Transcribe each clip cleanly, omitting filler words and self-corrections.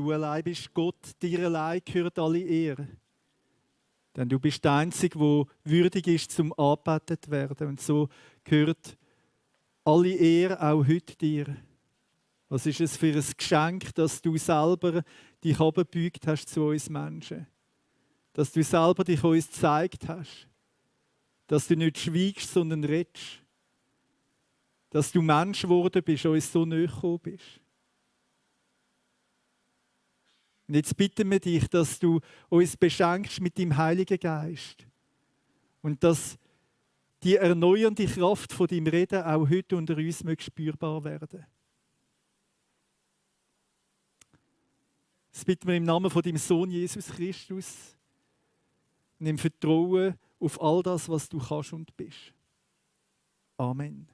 du allein bist Gott, dir allein gehört alle Ehre. Denn du bist der Einzige, der würdig ist, zum angebetet zu werden. Und so gehört alle Ehre auch heute dir. Was ist es für ein Geschenk, dass du selber dich herabgebeugt hast zu uns Menschen? Dass du selber dich uns gezeigt hast. Dass du nicht schweigst, sondern redest. Dass du Mensch geworden bist, uns so nahe gekommen bist. Und jetzt bitten wir dich, dass du uns beschenkst mit deinem Heiligen Geist. Und dass die erneuernde Kraft von deinem Reden auch heute unter uns spürbar werden. Das bitten wir im Namen von deinem Sohn Jesus Christus und im Vertrauen auf all das, was du kannst und bist. Amen.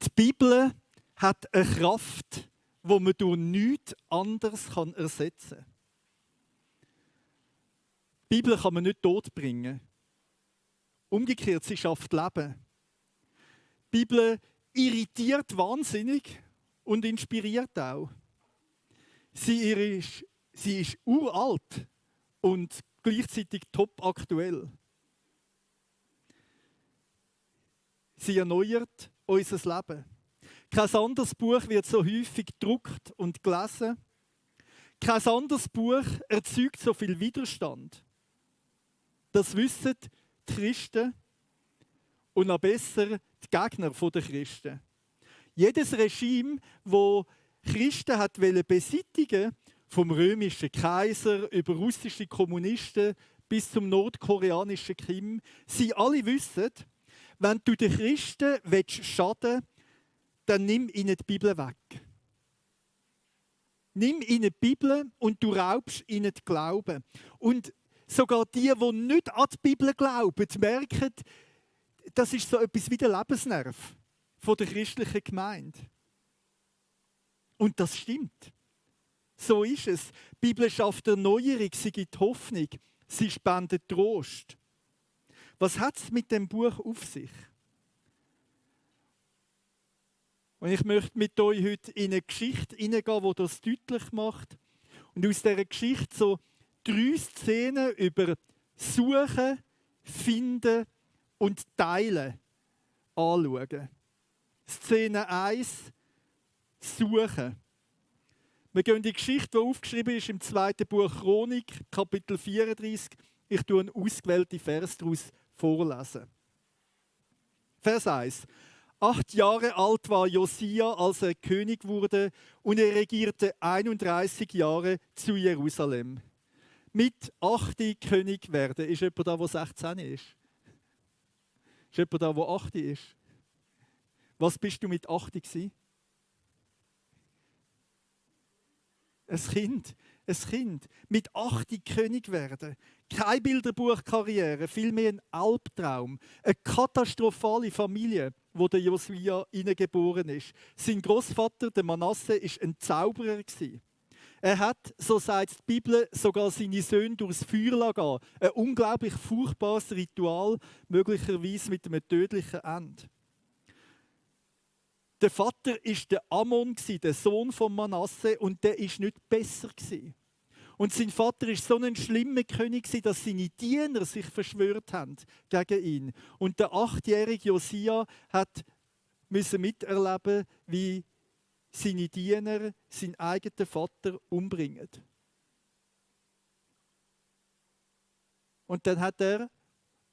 Die Bibel hat eine Kraft, die man durch nichts anderes ersetzen kann. Die Bibel kann man nicht totbringen. Umgekehrt, sie schafft Leben. Die Bibel irritiert wahnsinnig und inspiriert auch. Sie ist uralt und gleichzeitig top aktuell. Sie erneuert unser Leben. Kein anderes Buch wird so häufig gedruckt und gelesen. Kein anderes Buch erzeugt so viel Widerstand. Das wissen die Christen und noch besser die Gegner der Christen. Jedes Regime, das Christen beseitigen wollte, vom römischen Kaiser über russische Kommunisten bis zum nordkoreanischen Kim, sie alle wissen, wenn du den Christen schaden willst, dann nimm ihnen die Bibel weg. Nimm ihnen die Bibel und du raubst ihnen den Glauben. Und sogar die nicht an die Bibel glauben, merken, das ist so etwas wie der Lebensnerv der christlichen Gemeinde. Und das stimmt. So ist es. Die Bibel schafft Erneuerung, sie gibt Hoffnung, sie spendet Trost. Was hat es mit dem Buch auf sich? Und ich möchte mit euch heute in eine Geschichte hineingehen, die das deutlich macht. Und aus dieser Geschichte so 3 Szenen über Suchen, Finden und Teilen anschauen. Szene 1, Suchen. Wir gehen in die Geschichte, die aufgeschrieben ist im 2. Buch Chronik, Kapitel 34. Ich tue einen ausgewählten Vers daraus vorlesen. Vers 1. 8 Jahre alt war Josia, als er König wurde, und er regierte 31 Jahre zu Jerusalem. Mit 8 König werden. Ist jemand da, der 16 ist? Ist jemand da, der 8 ist? Was bist du mit 8 gewesen? Ein Kind. Ein Kind. Mit 8 König werden. Keine Bilderbuchkarriere, vielmehr ein Albtraum. Eine katastrophale Familie, wo der Josia hineingeboren ist. Sein Großvater, der Manasse, war ein Zauberer. Er hat, so sagt die Bibel, sogar seine Söhne durchs Feuer lassen. Ein unglaublich furchtbares Ritual, möglicherweise mit einem tödlichen Ende. Der Vater war der Ammon, der Sohn von Manasse, und der war nicht besser. Und sein Vater war so ein schlimmer König, dass seine Diener sich verschwört haben gegen ihn. Und der 8-jährige Josia musste miterleben, wie seine Diener seinen eigenen Vater umbringen. Und dann hat er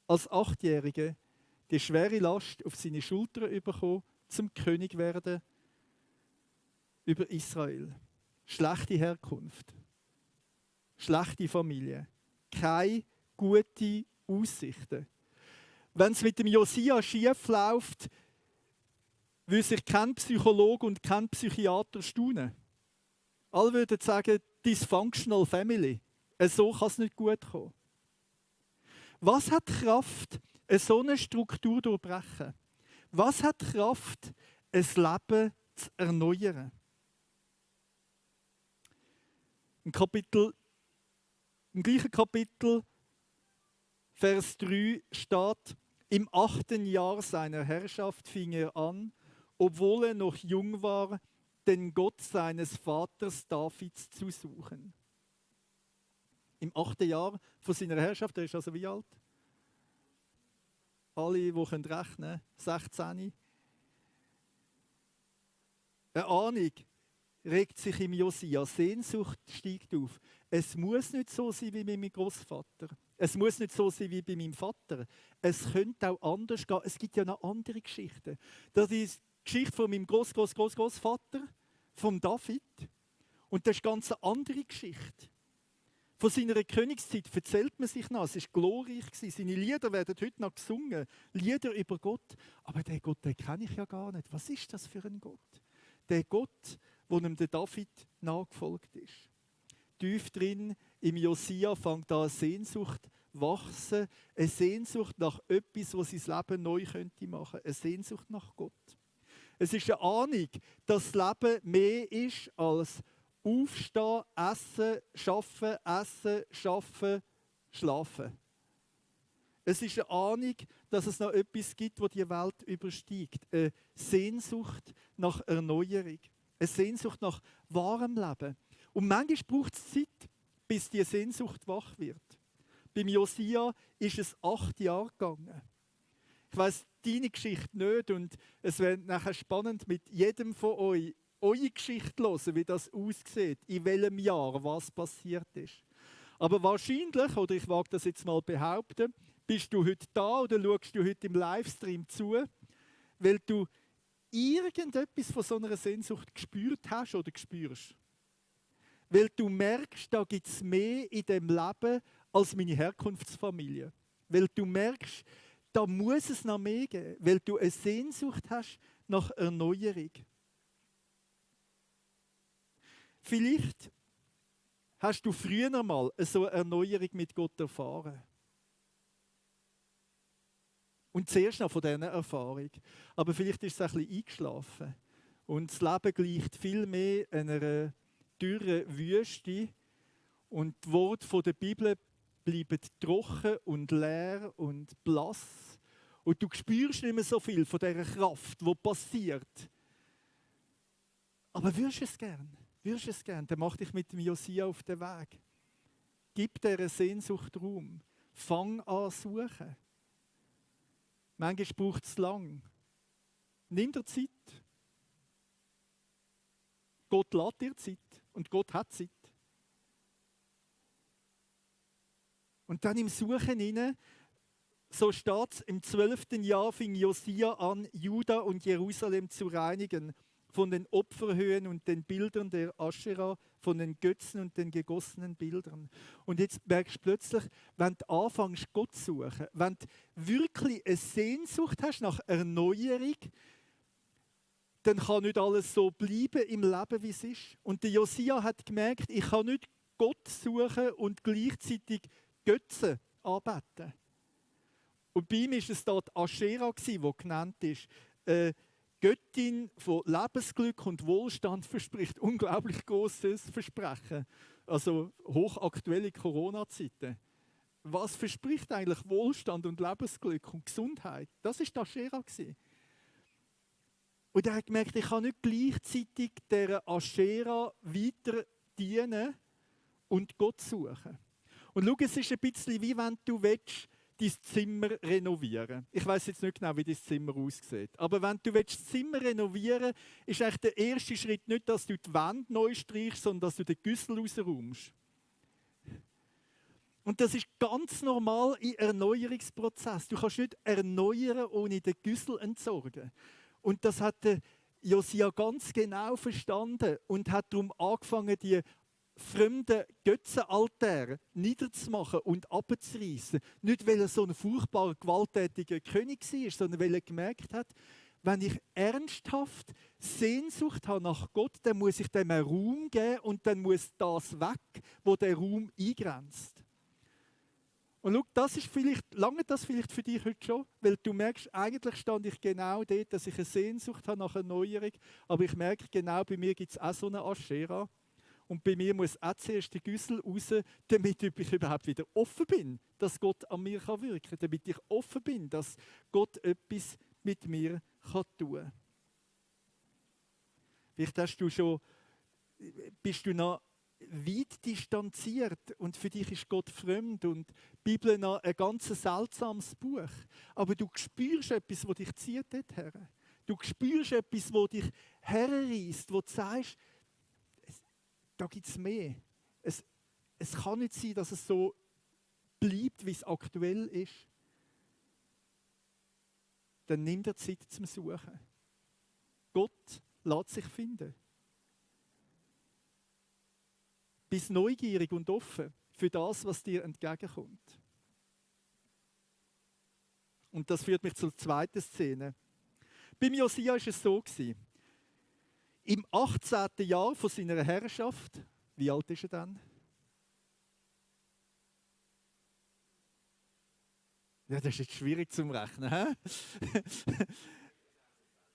als 8-Jähriger die schwere Last auf seine Schultern bekommen, zum König werden über Israel. Schlechte Herkunft, schlechte Familie, keine guten Aussichten. Wenn es mit dem Josia schief läuft, will sich kein Psychologe und kein Psychiater staunen. Alle würden sagen, dysfunctional family. So kann es nicht gut kommen. Was hat Kraft, so eine Struktur zu durchbrechen? Was hat Kraft, ein Leben zu erneuern? Im gleichen Kapitel, Vers 3 steht, im 8. Jahr seiner Herrschaft fing er an obwohl er noch jung war, den Gott seines Vaters Davids zu suchen. Im 8. Jahr von seiner Herrschaft, er ist also wie alt? Alle, die rechnen können, 16. Eine Ahnung regt sich im Josia, Sehnsucht steigt auf. Es muss nicht so sein wie bei meinem Großvater. Es muss nicht so sein wie bei meinem Vater. Es könnte auch anders gehen. Es gibt ja noch andere Geschichten. Das ist die Geschichte von meinem Großvater, von David. Und das ist eine ganz andere Geschichte. Von seiner Königszeit erzählt man sich noch, es war glorreich. Seine Lieder werden heute noch gesungen. Lieder über Gott. Aber den Gott, den kenne ich ja gar nicht. Was ist das für ein Gott? Der Gott, der dem David nachgefolgt ist. Tief drin im Josia fängt da eine Sehnsucht wachsen. Eine Sehnsucht nach etwas, was sein Leben neu könnte machen. Eine Sehnsucht nach Gott. Es ist eine Ahnung, dass das Leben mehr ist als Aufstehen, essen, schaffen, schlafen. Es ist eine Ahnung, dass es noch etwas gibt, das die Welt übersteigt. Eine Sehnsucht nach Erneuerung. Eine Sehnsucht nach wahrem Leben. Und manchmal braucht es Zeit, bis die Sehnsucht wach wird. Beim Josia ist es 8 Jahre gegangen. Ich weiss deine Geschichte nicht und es wäre nachher spannend, mit jedem von euch eure Geschichte zu hören, wie das aussieht, in welchem Jahr was passiert ist. Aber wahrscheinlich, oder ich wage das jetzt mal behaupten, bist du heute da oder schaust du heute im Livestream zu, weil du irgendetwas von so einer Sehnsucht gespürt hast oder spürst. Weil du merkst, da gibt es mehr in dem Leben als meine Herkunftsfamilie. Weil du merkst, da muss es noch mehr geben, weil du eine Sehnsucht hast nach Erneuerung. Vielleicht hast du früher mal so eine Erneuerung mit Gott erfahren. Und zuerst noch von dieser Erfahrung. Aber vielleicht ist es ein bisschen eingeschlafen. Und das Leben gleicht viel mehr einer dürren Wüste. Und die Worte der Bibel bleiben trocken und leer und blass. Und du spürst nicht mehr so viel von dieser Kraft, die passiert. Aber würdest du es gern? Würdest du es gern? Dann mach dich mit dem Josia auf den Weg. Gib dieser Sehnsucht Raum. Fang an zu suchen. Manchmal braucht es lang. Nimm dir Zeit. Gott lässt dir Zeit und Gott hat Zeit. Und dann im Suchen hinein, so steht es, im 12. Jahr fing Josia an, Juda und Jerusalem zu reinigen von den Opferhöhen und den Bildern der Aschera, von den Götzen und den gegossenen Bildern. Und jetzt merkst du plötzlich, wenn du anfängst, Gott zu suchen, wenn du wirklich eine Sehnsucht hast nach Erneuerung, dann kann nicht alles so bleiben im Leben, wie es ist. Und der Josia hat gemerkt, ich kann nicht Gott suchen und gleichzeitig Götzen anbeten. Und bei ihm war es dort Aschera, die genannt ist. Göttin von Lebensglück und Wohlstand verspricht unglaublich großes Versprechen. Also hochaktuelle Corona-Zeiten. Was verspricht eigentlich Wohlstand und Lebensglück und Gesundheit? Das war Aschera. Und er hat gemerkt, ich kann nicht gleichzeitig dieser Aschera weiter dienen und Gott suchen. Und schau, es ist ein bisschen wie wenn du willst, dein Zimmer renovieren. Ich weiß jetzt nicht genau, wie dein Zimmer aussieht. Aber wenn du das Zimmer renovieren willst, ist eigentlich der erste Schritt nicht, dass du die Wände neu streichst, sondern dass du den Güssel rausräumst. Und das ist ganz normal im Erneuerungsprozess. Du kannst nicht erneuern, ohne den Güssel entsorgen. Und das hat der Josia ganz genau verstanden und hat darum angefangen, die fremden Götzenaltäre niederzumachen und abzureißen. Nicht, weil er so ein furchtbarer, gewalttätiger König war, sondern weil er gemerkt hat, wenn ich ernsthaft Sehnsucht habe nach Gott, dann muss ich dem einen Raum geben und dann muss das weg, wo der Raum eingrenzt. Und schau, lange das vielleicht für dich heute schon, weil du merkst, eigentlich stand ich genau dort, dass ich eine Sehnsucht habe nach Erneuerung, aber ich merke genau, bei mir gibt es auch so eine Aschera. Und bei mir muss auch zuerst der Güssel raus, damit ich überhaupt wieder offen bin, dass Gott an mir wirken kann. Damit ich offen bin, dass Gott etwas mit mir tun kann. Vielleicht bist du noch weit distanziert und für dich ist Gott fremd und die Bibel noch ein ganz seltsames Buch. Aber du spürst etwas, das dich zieht dorthin. Du spürst etwas, das dich herreißt, wo du sagst, da gibt es mehr. Es kann nicht sein, dass es so bleibt, wie es aktuell ist. Dann nimm dir Zeit zum Suchen. Gott lässt sich finden. Bist neugierig und offen für das, was dir entgegenkommt. Und das führt mich zur zweiten Szene. Beim Josia war es so. Im 18. Jahr von seiner Herrschaft, wie alt ist er dann? Ja, das ist jetzt schwierig zum Rechnen.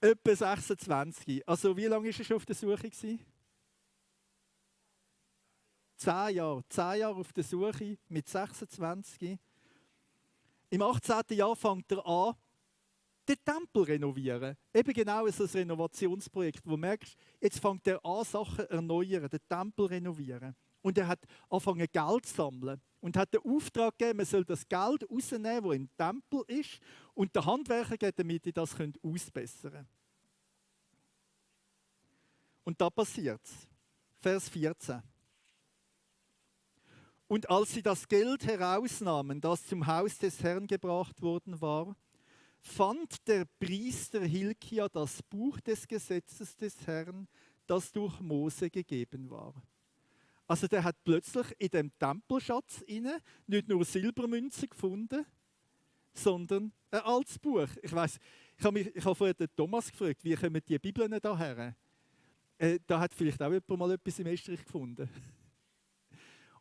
Etwa 26. Also wie lange war er schon auf der Suche? 10 Jahre. 10 Jahre auf der Suche mit 26. Im 18. Jahr fängt er an, den Tempel zu renovieren. Eben genau so ein Renovationsprojekt, wo du merkst, jetzt fängt er an, Sachen zu erneuern, den Tempel zu renovieren. Und er hat angefangen, Geld zu sammeln. Und hat den Auftrag gegeben, man soll das Geld rausnehmen, das im Tempel ist, und den Handwerker geben, damit die das ausbessern können. Und da passiert es. Vers 14. Und als sie das Geld herausnahmen, das zum Haus des Herrn gebracht worden war, fand der Priester Hilkia das Buch des Gesetzes des Herrn, das durch Mose gegeben war. Also der hat plötzlich in dem Tempelschatz nicht nur Silbermünzen gefunden, sondern ein altes Buch. Ich habe vorher den Thomas gefragt, wie kommen die Bibeln daher? Da hat vielleicht auch jemand mal etwas im Estrich gefunden.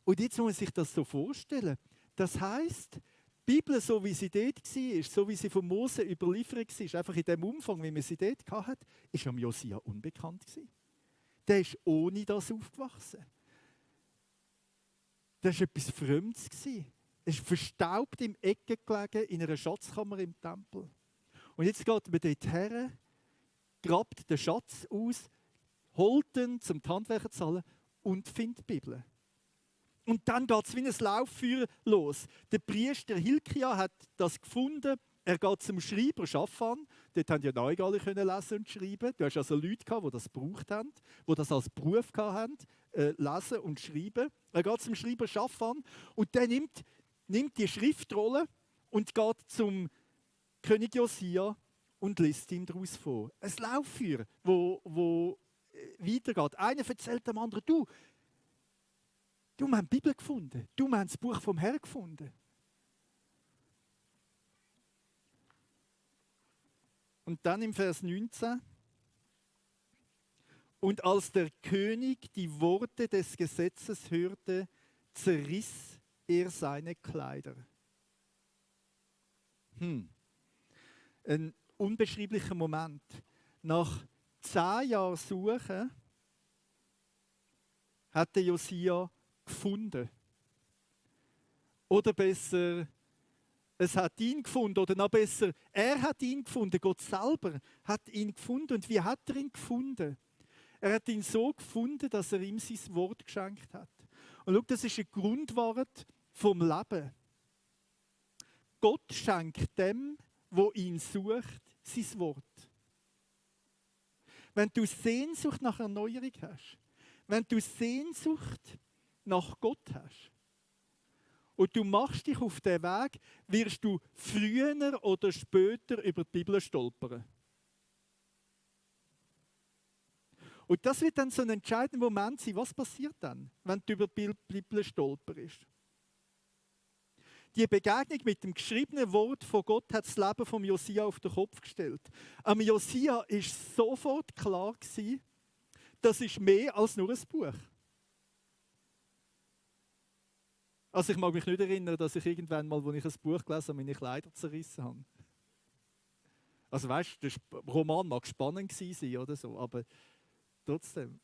Und jetzt muss man sich das so vorstellen. Das heisst, die Bibel, so wie sie dort war, so wie sie von Mose überliefert war, einfach in dem Umfang, wie man sie dort hatte, war am Josia unbekannt. Der ist ohne das aufgewachsen. Das war etwas Fremdes. Es ist verstaubt im Ecke gelegen, in einer Schatzkammer im Tempel. Und jetzt geht man dort her, grabt den Schatz aus, holt ihn zum Handwerker zu zahlen und findet die Bibel. Und dann geht es wie ein Lauffeuer los. Der Priester Hilkia hat das gefunden. Er geht zum Schreiber Schafan. Dort haben ja nicht alle lesen und schreiben. Du hast also Leute gehabt, die das gebraucht haben, die das als Beruf hatten, lesen und schreiben. Er geht zum Schreiber Schafan und der nimmt die Schriftrolle und geht zum König Josia und liest ihm daraus vor. Ein Lauffeuer, wo weitergeht. Einer erzählt dem anderen, du, wir haben die Bibel gefunden. Wir haben das Buch vom Herrn gefunden. Und dann im Vers 19. Und als der König die Worte des Gesetzes hörte, zerriss er seine Kleider. Ein unbeschreiblicher Moment. Nach 10 Jahren Suchen hat der Josia gefunden. Oder besser, es hat ihn gefunden. Oder noch besser, er hat ihn gefunden. Gott selber hat ihn gefunden. Und wie hat er ihn gefunden? Er hat ihn so gefunden, dass er ihm sein Wort geschenkt hat. Und schau, das ist ein Grundwort vom Leben. Gott schenkt dem, wo ihn sucht, sein Wort. Wenn du Sehnsucht nach Erneuerung hast, wenn du Sehnsucht nach Gott hast und du machst dich auf den Weg, wirst du früher oder später über die Bibel stolpern. Und das wird dann so ein entscheidender Moment sein. Was passiert dann, wenn du über die Bibel stolperst? Die Begegnung mit dem geschriebenen Wort von Gott hat das Leben von Josia auf den Kopf gestellt. Am Josia war sofort klar, das ist mehr als nur ein Buch. Also ich mag mich nicht erinnern, dass ich irgendwann mal, als ich ein Buch gelesen habe, meine Kleider zerrissen habe. Also weißt du, der Roman mag spannend sein oder so, aber trotzdem.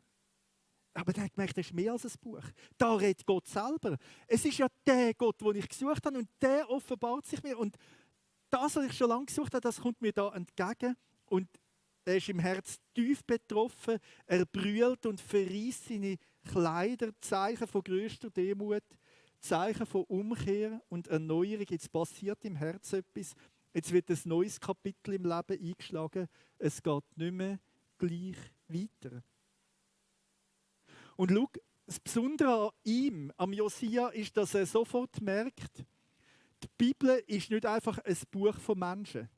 Aber der hat gemerkt, das ist mehr als ein Buch. Da redet Gott selber. Es ist ja der Gott, den ich gesucht habe und der offenbart sich mir. Und das, was ich schon lange gesucht habe, das kommt mir da entgegen. Und er ist im Herz tief betroffen, er brüllt und verriesst seine Kleider, Zeichen von grösster Demut, Zeichen von Umkehr und Erneuerung. Jetzt passiert im Herz etwas, jetzt wird ein neues Kapitel im Leben eingeschlagen, es geht nicht mehr gleich weiter. Und schau, das Besondere an ihm, am Josia, ist, dass er sofort merkt, die Bibel ist nicht einfach ein Buch von Menschen,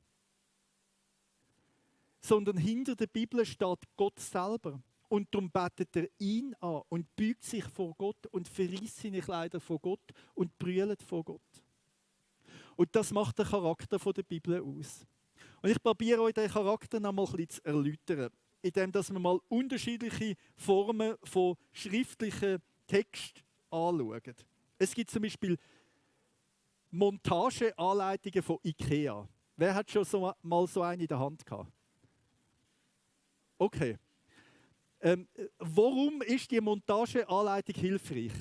sondern hinter der Bibel steht Gott selber. Und darum betet er ihn an und beugt sich vor Gott und verriesst seine Kleider vor Gott und brüllt vor Gott. Und das macht den Charakter der Bibel aus. Und ich probiere euch den Charakter noch mal ein bisschen zu erläutern, indem wir mal unterschiedliche Formen von schriftlichen Text anschauen. Es gibt zum Beispiel Montageanleitungen von IKEA. Wer hat schon mal so eine in der Hand gehabt? Okay. Warum ist die Montageanleitung hilfreich?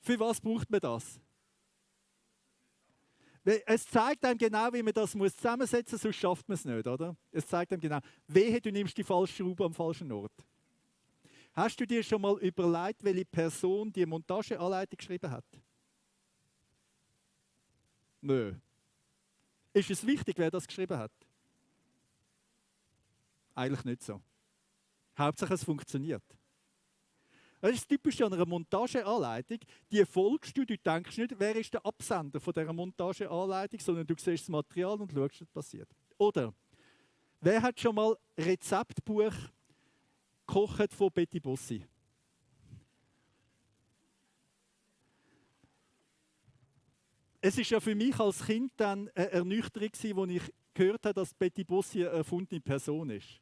Für was braucht man das? Es zeigt einem genau, wie man das zusammensetzen muss, sonst schafft man es nicht, oder? Es zeigt einem genau, wehe, du nimmst die falsche Schraube am falschen Ort. Hast du dir schon mal überlegt, welche Person die Montageanleitung geschrieben hat? Nö. Ist es wichtig, wer das geschrieben hat? Eigentlich nicht so. Hauptsache es funktioniert. Das ist typisch an einer Montageanleitung. Die folgst du denkst nicht, wer ist der Absender von dieser Montageanleitung, sondern du siehst das Material und schaust, was passiert. Oder, wer hat schon mal Rezeptbuch gekocht von Betty Bossi? Es war ja für mich als Kind dann eine Ernüchterung, als ich gehört habe, dass Betty Bossi eine erfundene Person ist.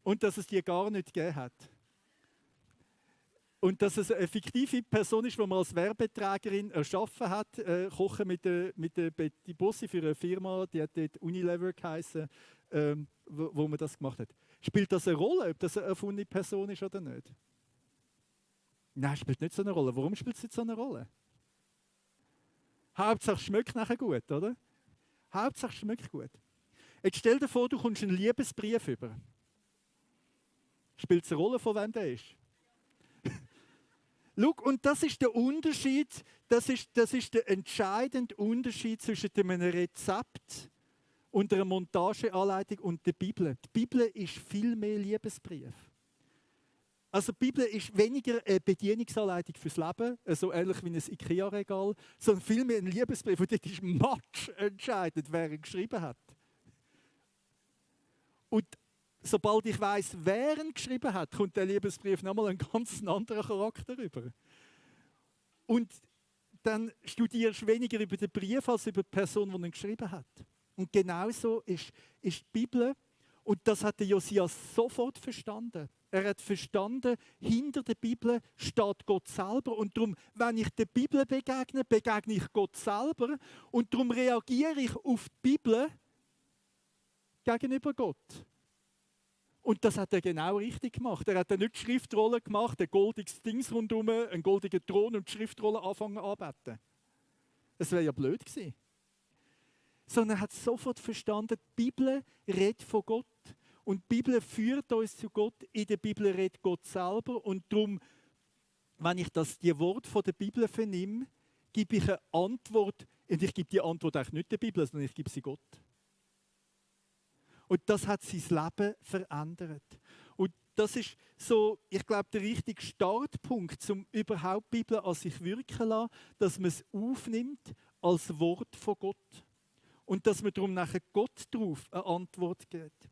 Und dass es die gar nicht gegeben hat. Und dass es eine fiktive Person ist, die man als Werbeträgerin erschaffen hat, Kochen mit der Betty Bossi für eine Firma, die hat dort Unilever geheißen, wo man das gemacht hat. Spielt das eine Rolle, ob das eine erfundene Person ist oder nicht? Nein, spielt nicht so eine Rolle. Warum spielt es nicht so eine Rolle? Hauptsache es schmeckt nachher gut, oder? Hauptsache es schmeckt gut. Jetzt stell dir vor, du kommst einen Liebesbrief über. Spielt es eine Rolle, von wem der ist? Schau, und das ist der Unterschied, das ist der entscheidende Unterschied zwischen einem Rezept und einer Montageanleitung und der Bibel. Die Bibel ist viel mehr Liebesbrief. Also die Bibel ist weniger eine Bedienungsanleitung fürs Leben, so ähnlich wie ein IKEA-Regal, sondern viel mehr ein Liebesbrief. Und dort ist Matsch entscheidend, wer ihn geschrieben hat. Und sobald ich weiss, wer ihn geschrieben hat, kommt der Liebesbrief nochmal einen ganz anderen Charakter rüber. Und dann studierst du weniger über den Brief als über die Person, die ihn geschrieben hat. Und genauso ist die Bibel, und das hat der Josia sofort verstanden. Er hat verstanden, hinter der Bibel steht Gott selber. Und darum, wenn ich der Bibel begegne, begegne ich Gott selber. Und darum reagiere ich auf die Bibel gegenüber Gott. Und das hat er genau richtig gemacht. Er hat dann nicht die Schriftrolle gemacht, ein goldiges Dings rundherum, einen goldigen Thron und die Schriftrolle anfangen anzubeten. Das wäre ja blöd gewesen. Sondern er hat sofort verstanden, die Bibel redet von Gott. Und die Bibel führt uns zu Gott. In der Bibel redet Gott selber. Und darum, wenn ich die Worte der Bibel vernehme, gebe ich eine Antwort. Und ich gebe die Antwort eigentlich nicht der Bibel, sondern ich gebe sie Gott. Und das hat sein Leben verändert. Und das ist so, ich glaube, der richtige Startpunkt, um überhaupt die Bibel an sich wirken zu lassen, dass man es aufnimmt als Wort von Gott. Und dass man darum nachher Gott darauf eine Antwort gibt.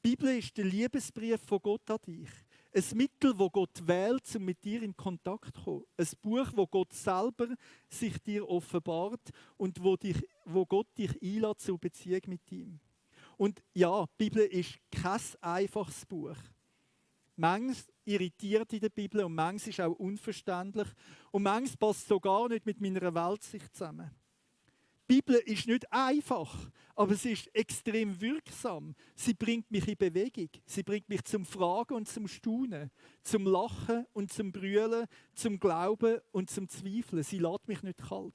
Die Bibel ist der Liebesbrief von Gott an dich. Ein Mittel, das Gott wählt, um mit dir in Kontakt zu kommen. Ein Buch, wo Gott selber sich dir offenbart und wo Gott dich einlädt zur Beziehung mit ihm. Und ja, die Bibel ist kein einfaches Buch. Manches irritiert in der Bibel und manches ist auch unverständlich. Und manches passt sogar nicht mit meiner Weltsicht zusammen. Die Bibel ist nicht einfach, aber sie ist extrem wirksam. Sie bringt mich in Bewegung. Sie bringt mich zum Fragen und zum Staunen, zum Lachen und zum Brüllen, zum Glauben und zum Zweifeln. Sie lässt mich nicht kalt.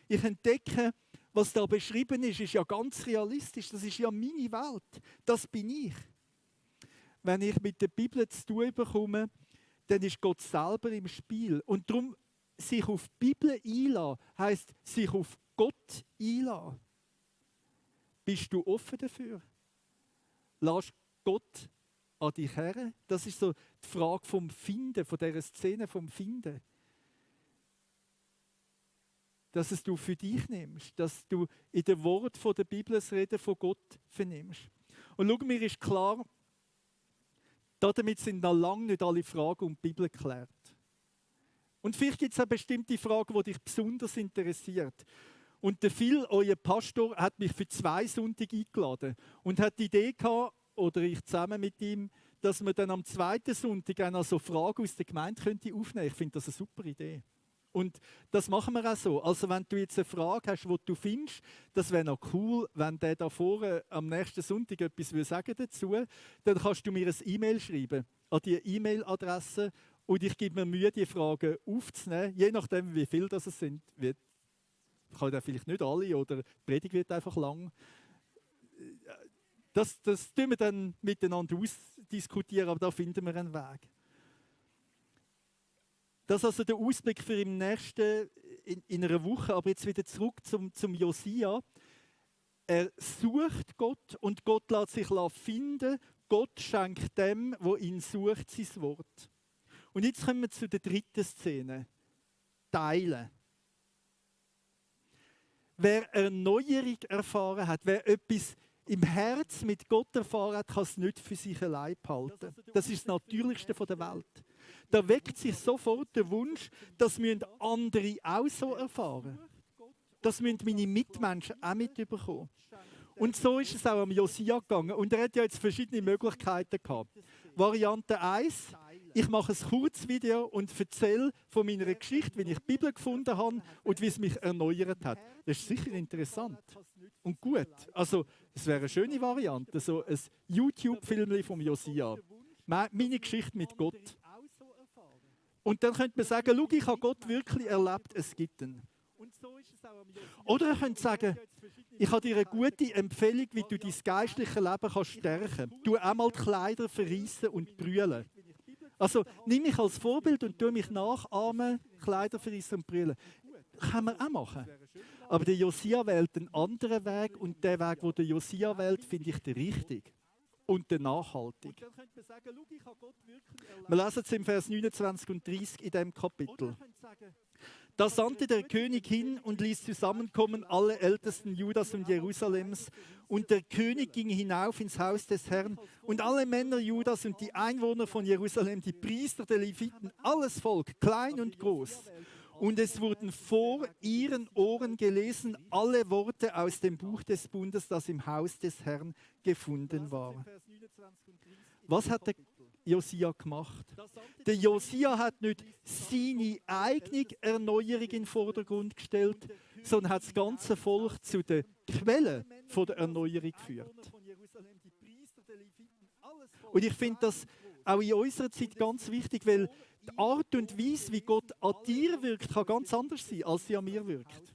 Ich entdecke, Was da beschrieben ist, ist ja ganz realistisch. Das ist ja meine Welt. Das bin ich. Wenn ich mit der Bibel zu tun bekomme, dann ist Gott selber im Spiel. Und darum, sich auf die Bibel einlassen, heisst sich auf Gott einlassen. Bist du offen dafür? Lass Gott an dich her? Das ist so die Frage vom Finden, von dieser Szene vom Finden. Dass es du für dich nimmst, dass du in den Worten der Bibel das Reden von Gott vernimmst. Und schau, mir ist klar, damit sind noch lange nicht alle Fragen um die Bibel geklärt. Und vielleicht gibt es auch bestimmte Fragen, die dich besonders interessiert. Und der Phil, euer Pastor, hat mich für 2 Sonntage eingeladen und hat die Idee gehabt, oder ich zusammen mit ihm, dass wir dann am 2. Sonntag auch noch so Fragen aus der Gemeinde aufnehmen könnten. Ich finde das eine super Idee. Und das machen wir auch so. Also wenn du jetzt eine Frage hast, die du findest, das wäre noch cool, wenn der da vorne am nächsten Sonntag etwas sagen dazu, dann kannst du mir ein E-Mail schreiben an die E-Mail-Adresse und ich gebe mir Mühe, die Fragen aufzunehmen, je nachdem, wie viele das sind. Ich kann dann vielleicht nicht alle oder die Predigt wird einfach lang. Das tun wir dann miteinander ausdiskutieren, aber da finden wir einen Weg. Das ist also der Ausblick für im nächsten, in einer Woche, aber jetzt wieder zurück zum Josia. Er sucht Gott und Gott lässt sich finden. Gott schenkt dem, wo ihn sucht, sein Wort. Und jetzt kommen wir zu der 3. Szene. Teilen. Wer Erneuerung erfahren hat, wer etwas im Herz mit Gott erfahren hat, kann es nicht für sich allein behalten. Das ist das Natürlichste der Welt. Da weckt sich sofort der Wunsch, das müssen andere auch so erfahren. Das müssen meine Mitmenschen auch mitbekommen. Und so ist es auch am Josia gegangen. Und er hat ja jetzt verschiedene Möglichkeiten gehabt. Variante 1, ich mache ein Kurzvideo und erzähle von meiner Geschichte, wie ich die Bibel gefunden habe und wie es mich erneuert hat. Das ist sicher interessant und gut. Also, es wäre eine schöne Variante, so ein YouTube-Film vom Josia. Meine Geschichte mit Gott. Und dann könnte man sagen, schau, ich habe Gott wirklich erlebt, es gibt ihn. Oder ihr könnt sagen, ich habe dir eine gute Empfehlung, wie du dein geistliche Leben kannst stärken kannst. Du einmal die Kleider verreissen und brüllen. Also nimm mich als Vorbild und tu mich nachahmen, Kleider verreissen und brüllen. Kann man auch machen. Aber der Josia wählt einen anderen Weg und der Weg, den der Josia wählt, finde ich der richtige. Und der nachhaltig. Wir lesen es im Vers 29 und 30 in diesem Kapitel. Da sandte der König hin und ließ zusammenkommen alle Ältesten Judas und Jerusalems. Und der König ging hinauf ins Haus des Herrn und alle Männer Judas und die Einwohner von Jerusalem, die Priester, die Leviten, alles Volk, klein und groß. Und es wurden vor ihren Ohren gelesen alle Worte aus dem Buch des Bundes, das im Haus des Herrn gefunden war. Was hat der Josia gemacht? Der Josia hat nicht seine eigene Erneuerung in den Vordergrund gestellt, sondern hat das ganze Volk zu der Quelle der Erneuerung geführt. Und ich finde das auch in unserer Zeit ganz wichtig, weil die Art und Weise, wie Gott an dir wirkt, kann ganz anders sein, als sie an mir wirkt.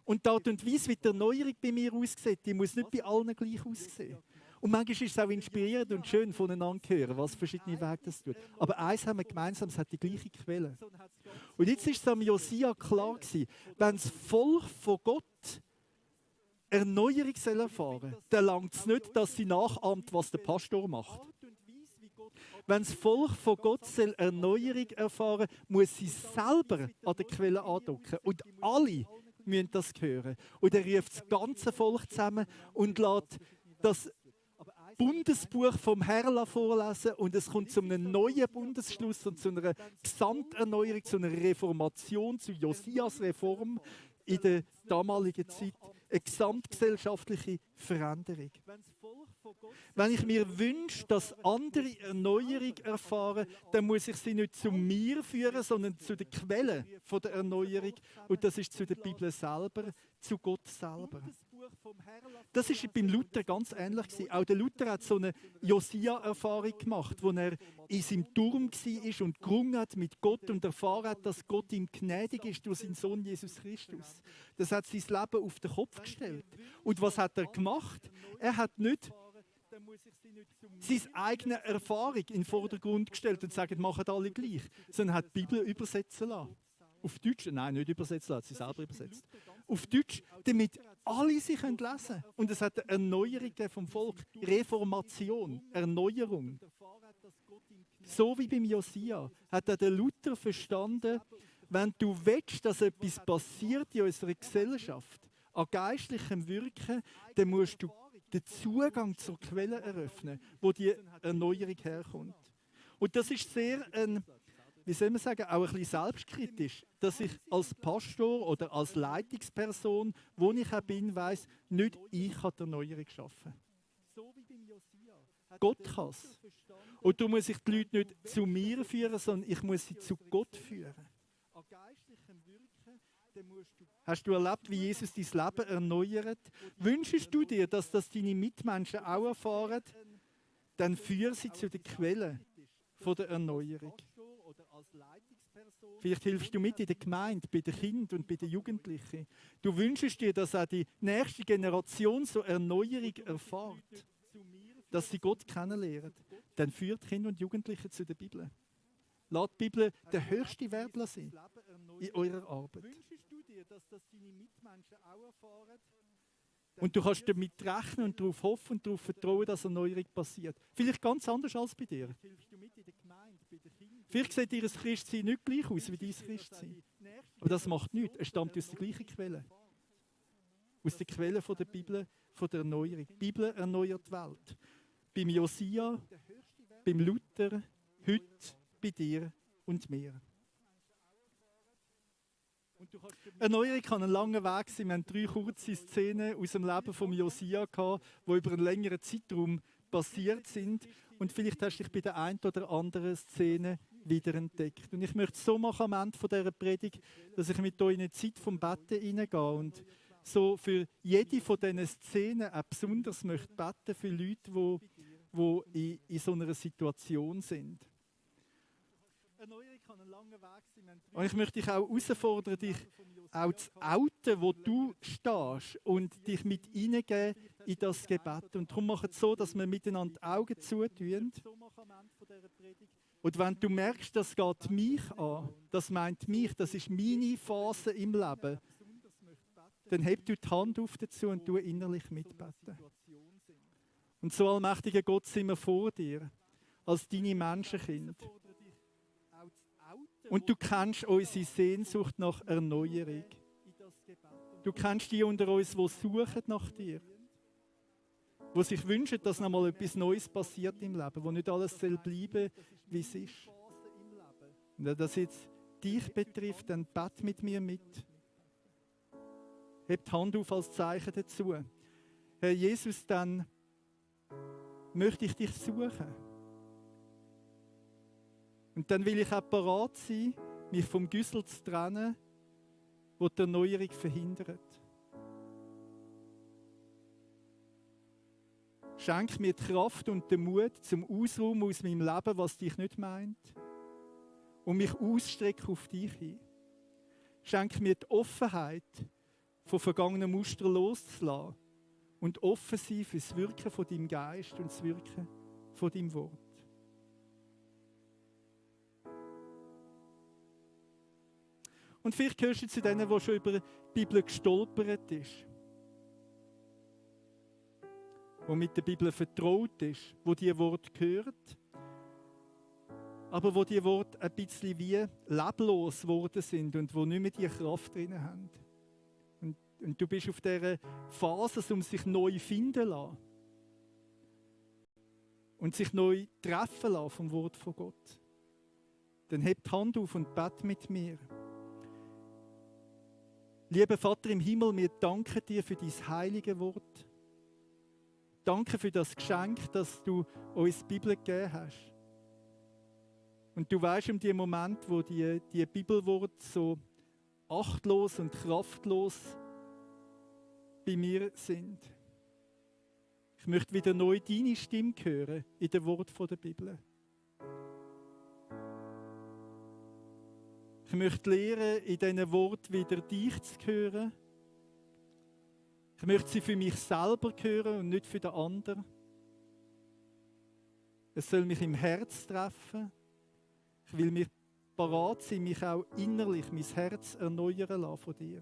Und die Art und Weise, wie die Erneuerung bei mir aussieht, die muss nicht bei allen gleich aussehen. Und manchmal ist es auch inspirierend und schön voneinander zu hören, was verschiedene Wege das tut. Aber eins haben wir gemeinsam, es hat die gleiche Quelle. Und jetzt ist es am Josia klar gewesen, wenn das Volk von Gott Erneuerung erfahren soll, dann langt es nicht, dass sie nachahmt, was der Pastor macht. Wenn das Volk von Gott Erneuerung erfahren soll, muss sie selber an der Quelle andocken. Und alle müssen das hören. Und er ruft das ganze Volk zusammen und lässt das Bundesbuch vom Herrn vorlesen und es kommt zu einem neuen Bundesschluss und zu einer Gesamterneuerung, zu einer Reformation, zu Josias Reform in der damaligen Zeit. Eine gesamtgesellschaftliche Veränderung. Wenn ich mir wünsche, dass andere Erneuerung erfahren, dann muss ich sie nicht zu mir führen, sondern zu der Quelle der Erneuerung. Und das ist zu der Bibel selber, zu Gott selber. Das war beim Luther ganz ähnlich gewesen. Auch der Luther hat so eine Josia-Erfahrung gemacht, wo er in seinem Turm war und gerungen hat mit Gott und erfahren hat, dass Gott ihm gnädig ist durch seinen Sohn Jesus Christus. Das hat sein Leben auf den Kopf gestellt. Und was hat er gemacht? Er hat nicht seine eigene Erfahrung in den Vordergrund gestellt und gesagt, machen alle gleich, sondern hat die Bibel übersetzen lassen. Auf Deutsch, nein, nicht übersetzen lassen, hat sie selber übersetzt. Auf Deutsch, damit alle sie lesen können. Und es hat eine Erneuerung vom Volk, Reformation, Erneuerung. So wie beim Josia hat der Luther verstanden, wenn du willst, dass etwas passiert in unserer Gesellschaft, an geistlichem Wirken, dann musst du den Zugang zur Quelle eröffnen, wo die Erneuerung herkommt. Und das ist sehr wie soll man sagen, auch ein bisschen selbstkritisch, dass ich als Pastor oder als Leitungsperson, wo ich auch bin, weiss, nicht ich kann die Erneuerung schaffen. Gott kann es. Und du musst ich die Leute nicht zu mir führen, sondern ich muss sie zu Gott führen. Hast du erlebt, wie Jesus dein Leben erneuert? Wünschst du dir, dass das deine Mitmenschen auch erfahren? Dann führe sie zu der Quelle von der Erneuerung. Vielleicht hilfst du mit in der Gemeinde, bei den Kindern und bei den Jugendlichen. Du wünschst dir, dass auch die nächste Generation so Erneuerung erfährt, dass sie Gott kennenlernen. Dann führt Kinder und Jugendliche zu der Bibel. Lasst die Bibel der höchste Wert sein in eurer Arbeit. Und du kannst damit rechnen und darauf hoffen und darauf vertrauen, dass Erneuerung passiert. Vielleicht ganz anders als bei dir. Vielleicht sieht ihr Christsein nicht gleich aus wie dein Christsein. Aber das macht nichts. Es stammt aus der gleichen Quelle. Aus der Quelle von der Bibel, von der Erneuerung. Die Bibel erneuert die Welt. Beim Josia, beim Luther, heute, bei dir und mir. Erneuerung kann ein langer Weg sein. Wir haben 3 kurze Szenen aus dem Leben von Josia gehabt, die über einen längeren Zeitraum passiert sind. Und vielleicht hast du dich bei der einen oder anderen Szene wiederentdeckt. Und ich möchte es so machen am Ende dieser Predigt, dass ich mit euch in eine Zeit vom Betten hineingehe und so für jede von diesen Szenen auch besonders möchte beten für Leute, die in so einer Situation sind. Und ich möchte dich auch herausfordern, dich auch zu outen, wo du stehst und dich mit hineingeben in das Gebet. Und darum machen wir es so, dass wir miteinander die Augen zutun. Und wenn du merkst, das geht mich an, das meint mich, das ist meine Phase im Leben, dann heb du die Hand auf dazu und tu innerlich mitbeten. Und so, allmächtiger Gott, sind wir vor dir, als deine Menschenkinder. Und du kennst unsere Sehnsucht nach Erneuerung. Du kennst die unter uns, die suchen nach dir. Die sich wünschen, dass noch mal etwas Neues passiert im Leben, wo nicht alles soll bleiben, wie es ist. Und wenn das jetzt dich betrifft, dann bett mit mir mit. Heb die Hand auf als Zeichen dazu. Herr Jesus, dann möchte ich dich suchen. Und dann will ich auch bereit sein, mich vom Güssel zu trennen, wo die Erneuerung verhindert. Schenk mir die Kraft und den Mut zum Ausräumen aus meinem Leben, was dich nicht meint, und mich ausstrecken auf dich hin. Schenk mir die Offenheit, von vergangenen Mustern loszulassen und offen sein für das Wirken von deinem Geist und das Wirken von deinem Wort. Und vielleicht gehörst du zu denen, die schon über die Bibel gestolpert ist. Die mit der Bibel vertraut ist, wo die Worte hört, aber wo die Worte ein bisschen wie leblos geworden sind und wo nicht mehr die Kraft drin haben. Und du bist auf dieser Phase, um sich neu finden zu lassen. Und sich neu treffen lassen vom Wort von Gott. Dann heb die Hand auf und bete mit mir. Lieber Vater im Himmel, wir danken dir für dein heilige Wort. Danke für das Geschenk, dass du uns die Bibel gegeben hast. Und du weißt um die Moment, wo die Bibelworte so achtlos und kraftlos bei mir sind. Ich möchte wieder neu deine Stimme hören in den Worten der Bibel. Ich möchte lernen, in diesen Worten wieder dich zu hören. Ich möchte sie für mich selber hören und nicht für den anderen. Es soll mich im Herz treffen. Ich will mir parat sein, mich auch innerlich, mein Herz erneuern lassen von dir.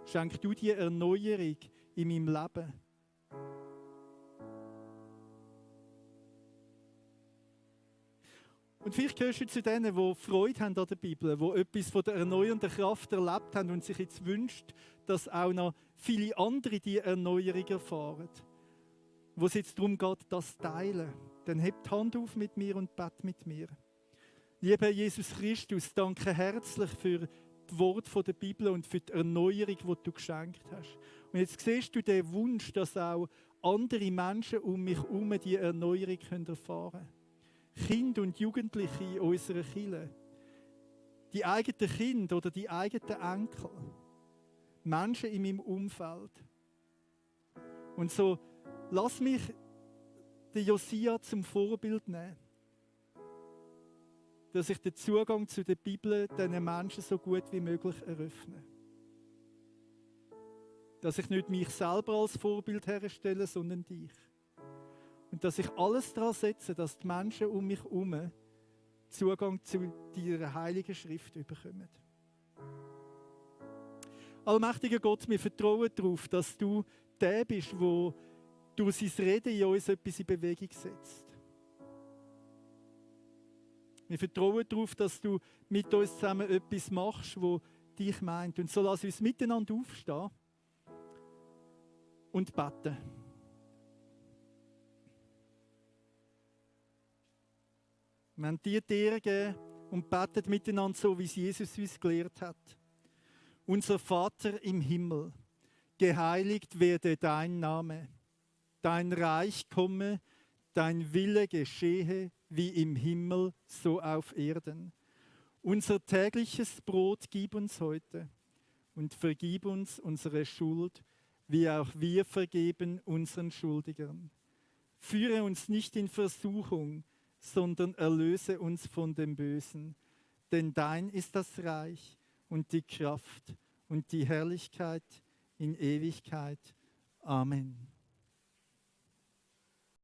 Schenk du die Erneuerung in meinem Leben. Und vielleicht gehörst du zu denen, die Freude haben an der Bibel, die etwas von der erneuernden Kraft erlebt haben und sich jetzt wünscht, dass auch noch viele andere diese Erneuerung erfahren. Wo es jetzt darum geht, das zu teilen. Dann hebt die Hand auf mit mir und bett mit mir. Lieber Jesus Christus, danke herzlich für die Worte der Bibel und für die Erneuerung, die du geschenkt hast. Und jetzt siehst du den Wunsch, dass auch andere Menschen um mich herum diese Erneuerung erfahren können. Kinder und Jugendliche in unserer Kirche, die eigenen Kinder oder die eigenen Enkel, Menschen in meinem Umfeld. Und so, lass mich den Josia zum Vorbild nehmen, dass ich den Zugang zu der Bibel diesen Menschen so gut wie möglich eröffne. Dass ich nicht mich selber als Vorbild herstelle, sondern dich. Und dass ich alles daran setze, dass die Menschen um mich herum Zugang zu deiner heiligen Schrift bekommen. Allmächtiger Gott, wir vertrauen darauf, dass du der bist, der durch sein Reden in uns etwas in Bewegung setzt. Wir vertrauen darauf, dass du mit uns zusammen etwas machst, das dich meint. Und so lass uns miteinander aufstehen und beten. Wir haben dir Ehre gegeben und beten miteinander so, wie es Jesus uns gelehrt hat. Unser Vater im Himmel, geheiligt werde dein Name. Dein Reich komme, dein Wille geschehe, wie im Himmel, so auf Erden. Unser tägliches Brot gib uns heute und vergib uns unsere Schuld, wie auch wir vergeben unseren Schuldigern. Führe uns nicht in Versuchung, sondern erlöse uns von dem Bösen. Denn dein ist das Reich und die Kraft und die Herrlichkeit in Ewigkeit. Amen.